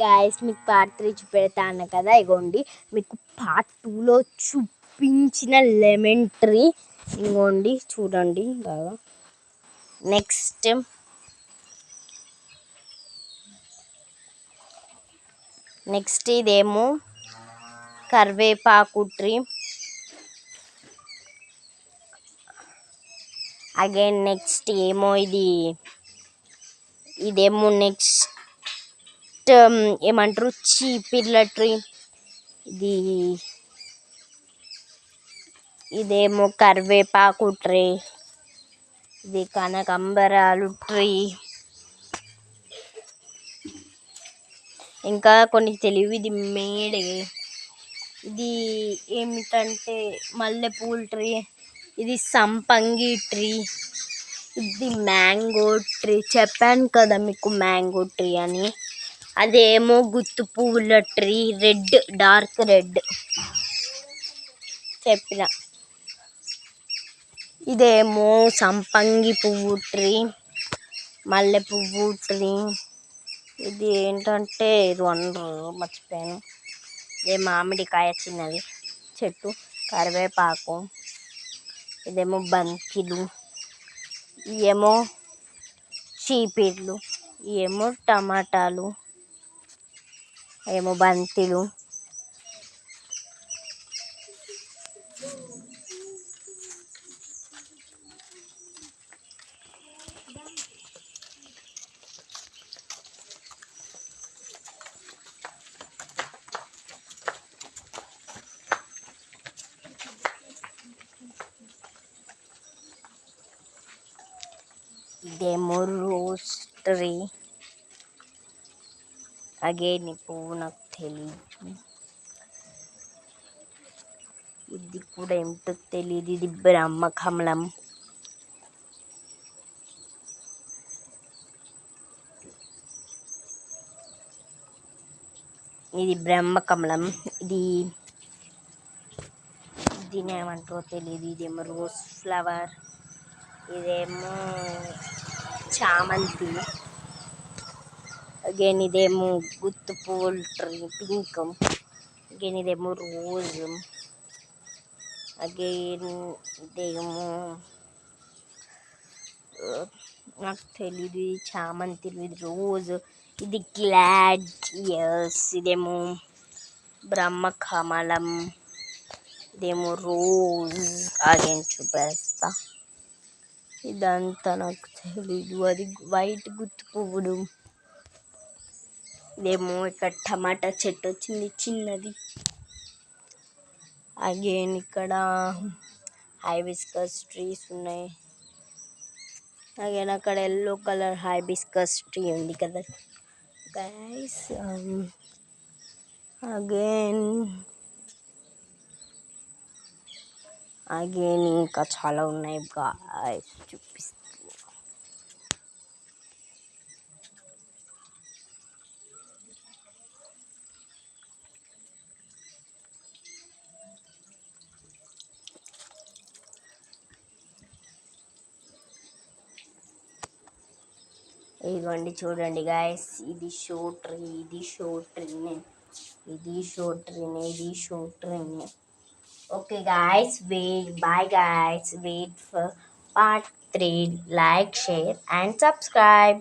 Guys మీకు part 3 చూపెడతాను కదా, ఇగోండి మీకు పార్ట్ 2లో చూపించిన లెమన్ ట్రీ ఇగోండి చూడండి బాగా. నెక్స్ట్ ఇదేమో కరివేపాకు ట్రీ. అగైన్ నెక్స్ట్ ఏమో ఇదేమో నెక్స్ట్ ఏమంటారు చీపిర్ల ట్రీ. ఇదేమో కరివేపాకు ట్రీ. ఇది కనకాంబరాలు ట్రీ. ఇంకా కొన్ని తెలివి ఇది మేడే. ఇది ఏమిటంటే మల్లెపూల ట్రీ. ఇది సంపంగి ట్రీ. ఇది మ్యాంగో ట్రీ. చెప్పాను కదా మీకు మ్యాంగో ట్రీ అని. అదేమో గుత్తు పువ్వుల ట్రీ, రెడ్, డార్క్ రెడ్ చెప్పిన. ఇదేమో సంపంగి పువ్వు ట్రీ, మల్లె పువ్వు ట్రీ. ఇది ఏంటంటే మర్చిపోయాను. ఇదే మామిడికాయ చిన్నది చెట్టు, కరివేపాకు. ఇదేమో బంతిలు, ఇవేమో చీపిర్లు, ఇవేమో టమాటాలు, ఏమో బంతిలు. ఇదేమో రోజ్ ట్రీ. అగైన్ ఈ పువ్వు నాకు తెలియదు, ఇది కూడా ఏమిటో తెలియదు. ఇది బ్రహ్మకమలం. ఇది బ్రహ్మకమలం. దీని ఏమంటారో తెలియదు. ఇదేమో రోజ్ ఫ్లవర్. ఇదేమో చామంతి. అగైన్ ఇదేమో గుత్తు పువ్వుల ట్రీ పింక్. అగైన్ ఇదేమో రోజ్. అగైన్ ఇదేమో నాకు తెలీదు. ఇది చామంతి, ఇది రోజ్, ఇది గ్లాడియస్. ఇదేమో బ్రహ్మకమలం. ఇదేమో రోజ్. అగైన్ చూపేస్తా. ఇదంతా నాకు తెలీదు. అది వైట్ గుత్తు పువ్వులు. ఇదేమో ఇక్కడ టమాటా చెట్టు వచ్చింది చిన్నది. అగైన్ ఇక్కడ హైబిస్కస్ ట్రీస్ ఉన్నాయి. అగైన్ అక్కడ ఎల్లో కలర్ హైబిస్కస్ ట్రీ ఉంది కదా గైస్. అగైన్ ఇంకా చాలా ఉన్నాయి గైస్, చూపిస్తాను. ఇదిగోండి చూడండి గాయస్, ఇది షో ట్రీ, ఇది షో ట్రీనే, ఇది షో ట్రీనే, ఇది షో ట్రీనే. Okay guys, bye guys, wait for part 3. Like, share and subscribe.